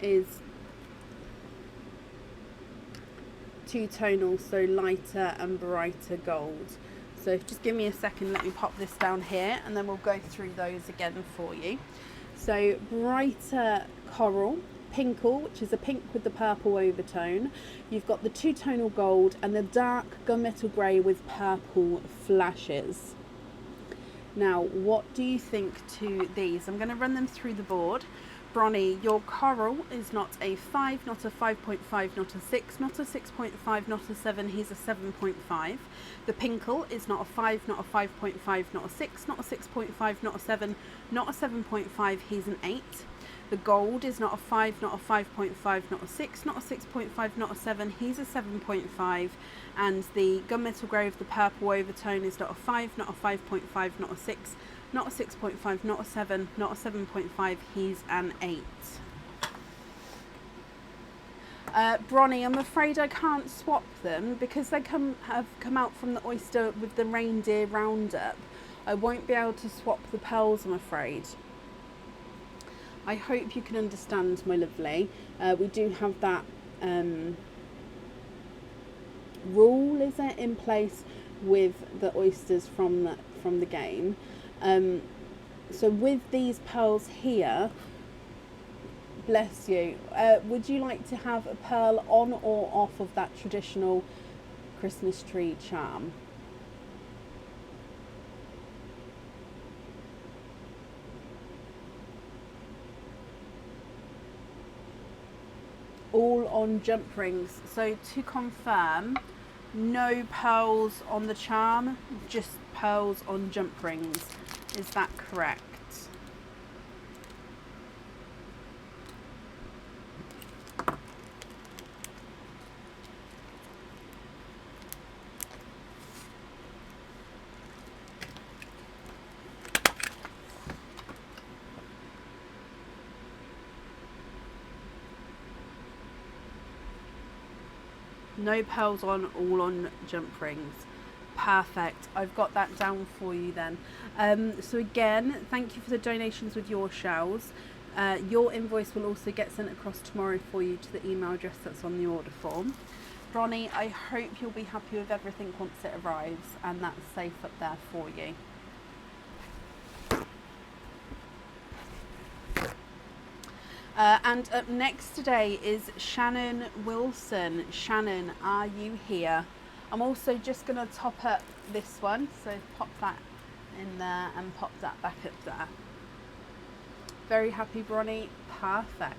[SPEAKER 1] is two-tonal, so lighter and brighter gold. So just give me a second, let me pop this down here and then we'll go through those again for you. So brighter coral, pinkle, which is a pink with the purple overtone. You've got the two-tonal gold and the dark gunmetal grey with purple flashes. Now, what do you think to these? I'm going to run them through the board. Bronnie, your coral is not a 5, not a 5.5, not a 6, not a 6.5, not a 7, he's a 7.5. The pinkle is not a 5, not a 5.5, not a 6, not a 6.5, not a 7, not a 7.5, he's an 8. The gold is not a 5, not a 5.5, not a 6, not a 6.5, not a 7, he's a 7.5. And the gunmetal grey with the purple overtone is not a 5, not a 5.5, not a 6, not a 6.5, not a 7, not a 7.5, he's an 8. Bronnie, I'm afraid I can't swap them because they have come out from the oyster with the Reindeer Roundup. I won't be able to swap the pearls, I'm afraid. I hope you can understand, my lovely. We do have that rule, is it, in place with the oysters from the game. So with these pearls here, bless you, would you like to have a pearl on or off of that traditional Christmas tree charm? All on jump rings. So to confirm, no pearls on the charm, just pearls on jump rings. Is that correct? No pearls on, all on jump rings. Perfect. I've got that down for you then. So again, thank you for the donations with your shells. Your invoice will also get sent across tomorrow for you to the email address that's on the order form. Bronnie, I hope you'll be happy with everything once it arrives and that's safe up there for you. And up next today is Shannon Wilson. Shannon, are you here? I'm also just going to top up this one, so pop that in there and pop that back up there. Very happy, Bronnie. Perfect.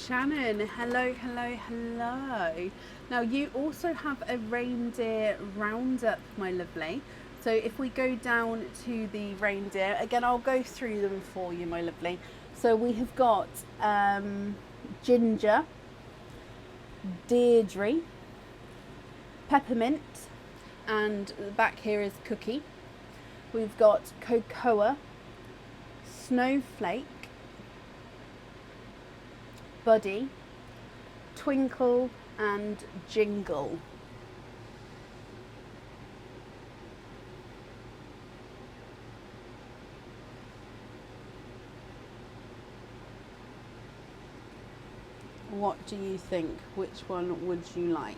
[SPEAKER 1] Shannon, hello, hello, hello. Now you also have a Reindeer Roundup, my lovely. So if we go down to the reindeer, again, I'll go through them for you, my lovely. So we have got Ginger, Deirdre, Peppermint, and back here is Cookie. We've got Cocoa, Snowflake, Buddy, Twinkle, and Jingle. What do you think? Which one would you like?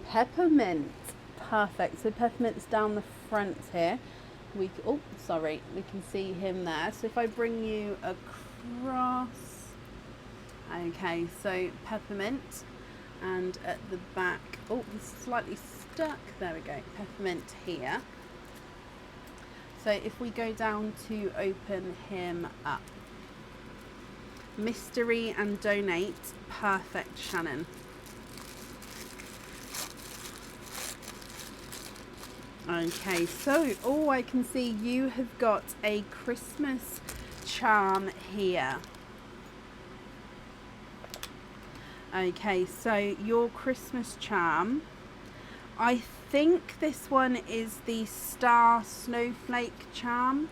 [SPEAKER 1] Peppermint, perfect. So Peppermint's down the front here. We can see him there. So if I bring you across, okay. So Peppermint, and at the back, oh, he's slightly stuck. There we go. Peppermint here. So if we go down to open him up, mystery and donate, perfect, Shannon. Okay, so, oh, I can see you have got a Christmas charm here. Okay, so your Christmas charm, I think this one is the Star Snowflake charm.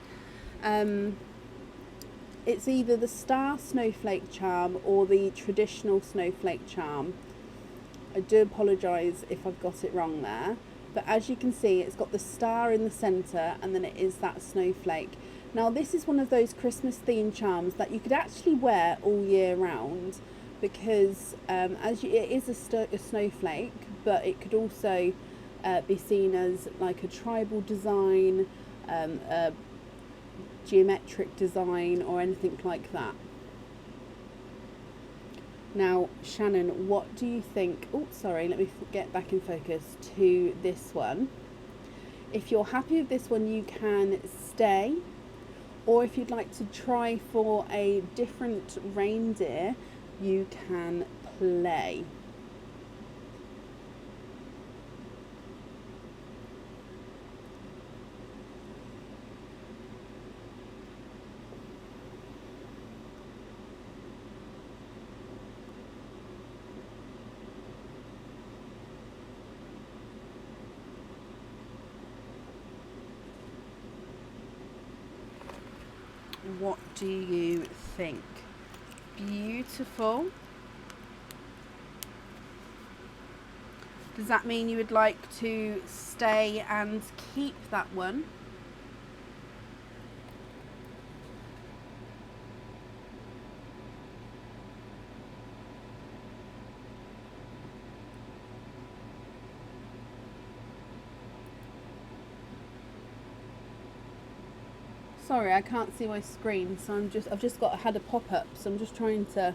[SPEAKER 1] It's either the Star Snowflake charm or the traditional Snowflake charm. I do apologise if I've got it wrong there. But as you can see, it's got the star in the centre, and then it is that snowflake. Now this is one of those Christmas themed charms that you could actually wear all year round, because it is a snowflake, but it could also be seen as like a tribal design, a geometric design, or anything like that. Now, Shannon, what do you think? Oh, sorry, let me get back in focus to this one. If you're happy with this one, you can stay. Or if you'd like to try for a different reindeer, you can play. What do you think? Beautiful. Does that mean you would like to stay and keep that one? Sorry, I can't see my screen, so I've just had a pop-up, so I'm just trying to.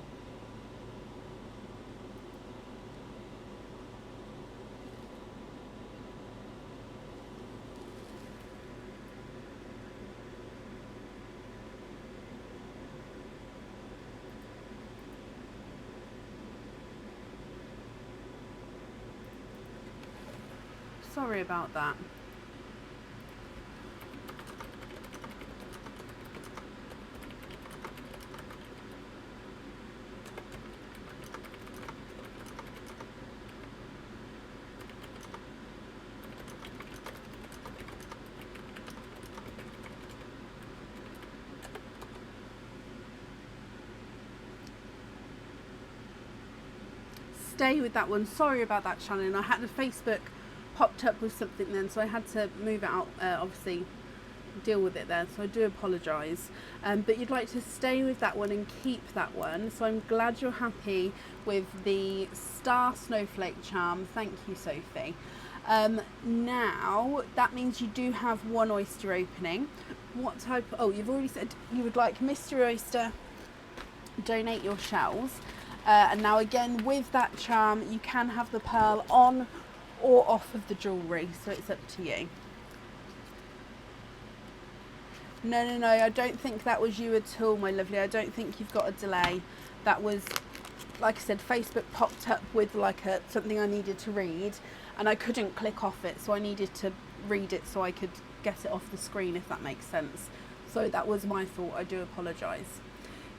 [SPEAKER 1] Sorry about that. Stay with that one. Sorry about that, Shannon. I had a Facebook popped up with something then, so I had to move it out, obviously deal with it there, so I do apologise. But you'd like to stay with that one and keep that one, so I'm glad you're happy with the Star Snowflake charm. Thank you, Sophie. Now that means you do have one oyster opening. What type? Oh, you've already said you would like Mystery Oyster. Donate your shells. And now again, with that charm, you can have the pearl on or off of the jewellery, so it's up to you. No, I don't think that was you at all, my lovely. I don't think you've got a delay. That was, like I said, Facebook popped up with like something I needed to read, and I couldn't click off it, so I needed to read it so I could get it off the screen, if that makes sense. So that was my fault. I do apologise.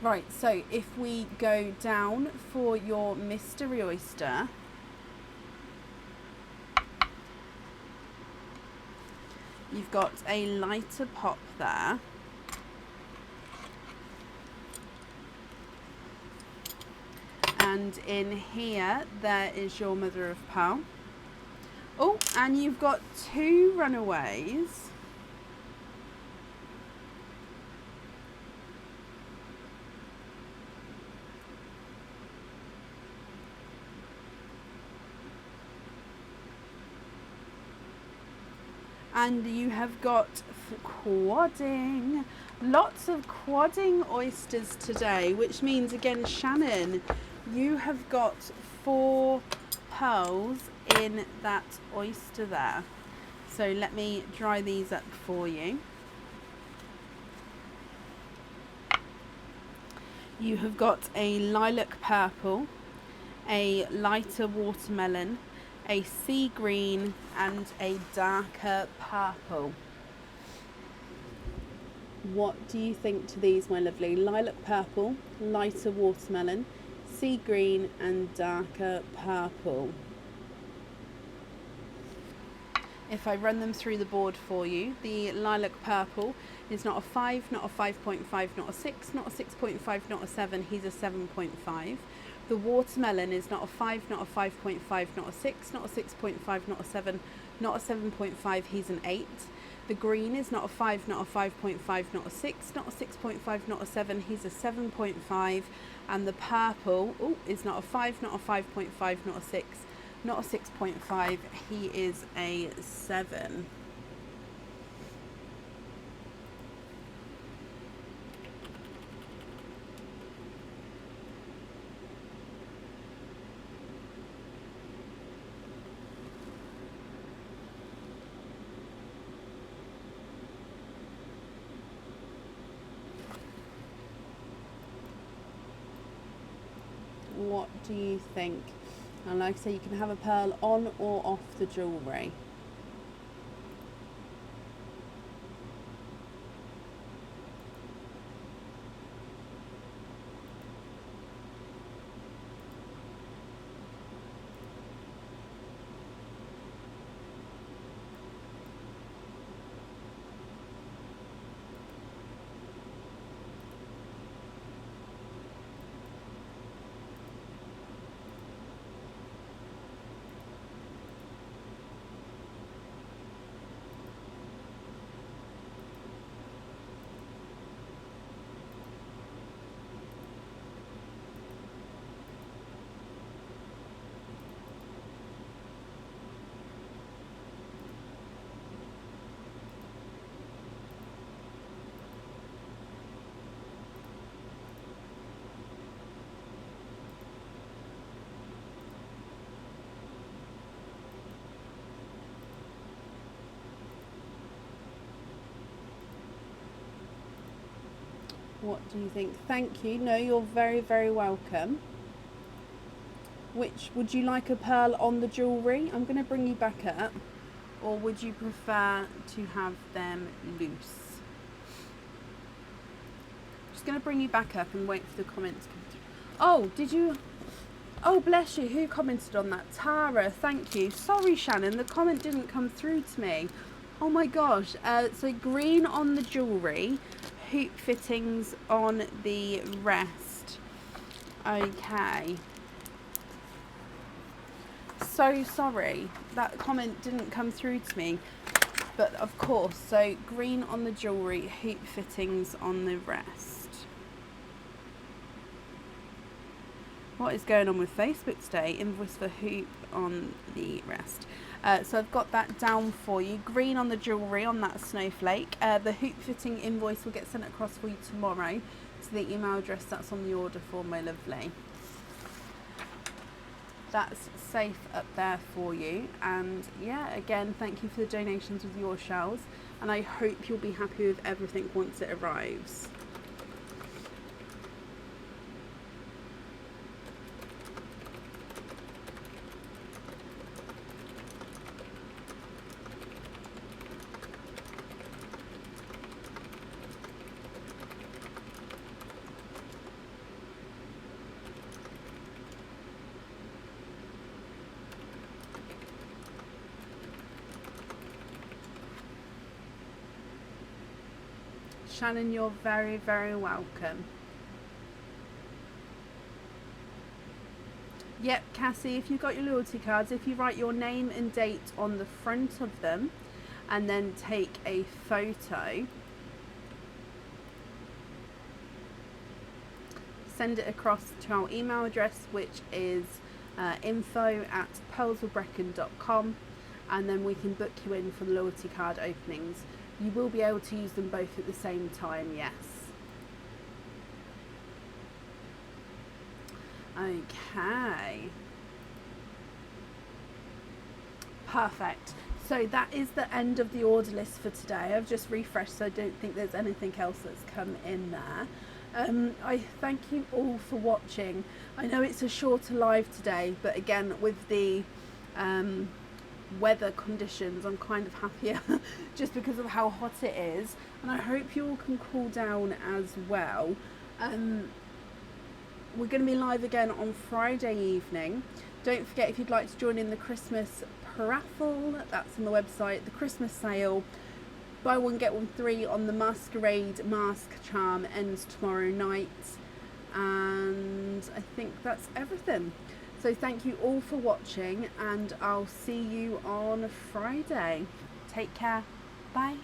[SPEAKER 1] Right, so if we go down for your Mystery Oyster, you've got a lighter pop there. And in here, there is your mother of pearl. Oh, and you've got two runaways. And you have got quadding. Lots of quadding oysters today, which means, again, Shannon, you have got 4 pearls in that oyster there. So let me dry these up for you. You have got a lilac purple, a lighter watermelon, a sea green and a darker purple. What do you think to these, my lovely? Lilac purple, lighter watermelon, sea green and darker purple. If I run them through the board for you, the lilac purple is not a 5, not a 5.5, not a 6, not a 6.5, not a 7, he's a 7.5. The watermelon is not a 5, not a 5.5, not a 6, not a 6.5, not a 7, not a 7.5, he's an 8. The green is not a 5, not a 5.5, not a 6, not a 6.5, not a 7, he's a 7.5. And the purple is not a 5, not a 5.5, not a 6, not a 6.5, he is a 7. What do you think? And like I say, you can have a pearl on or off the jewellery. What do you think? Thank you. No, you're very, very welcome. Which, would you like a pearl on the jewellery? I'm going to bring you back up. or would you prefer to have them loose? Just going to bring you back up and wait for the comments to come through. Oh, did you? Oh, bless you. Who commented on that? Tara, thank you. Sorry, Shannon, the comment didn't come through to me. Oh my gosh. So green on the jewellery, hoop fittings on the rest. Okay. So sorry, that comment didn't come through to me. But of course, so green on the jewellery, hoop fittings on the rest. What is going on with Facebook today? Invoice for hoop on the rest. So I've got that down for you. Green on the jewellery on that snowflake. The hoop fitting invoice will get sent across for you tomorrow to the email address that's on the order form, my lovely. That's safe up there for you. And yeah, again, thank you for the donations with your shells. And I hope you'll be happy with everything once it arrives. Shannon, you're very, very welcome. Yep, Cassie, if you've got your loyalty cards, if you write your name and date on the front of them and then take a photo, send it across to our email address, which is info@pearlswillbrecon.com, and then we can book you in for the loyalty card openings. You will be able to use them both at the same time, yes. Okay. Perfect. So that is the end of the order list for today. I've just refreshed, so I don't think there's anything else that's come in there. I thank you all for watching. I know it's a shorter live today, but again, with the weather conditions, I'm kind of happier just because of how hot it is, and I hope you all can cool down as well. We're going to be live again on Friday evening. Don't forget, if you'd like to join in the Christmas raffle, that's on the website, the Christmas sale, buy one get one free on the Masquerade mask charm ends tomorrow night, and I think that's everything. So thank you all for watching, and I'll see you on Friday. Take care. Bye.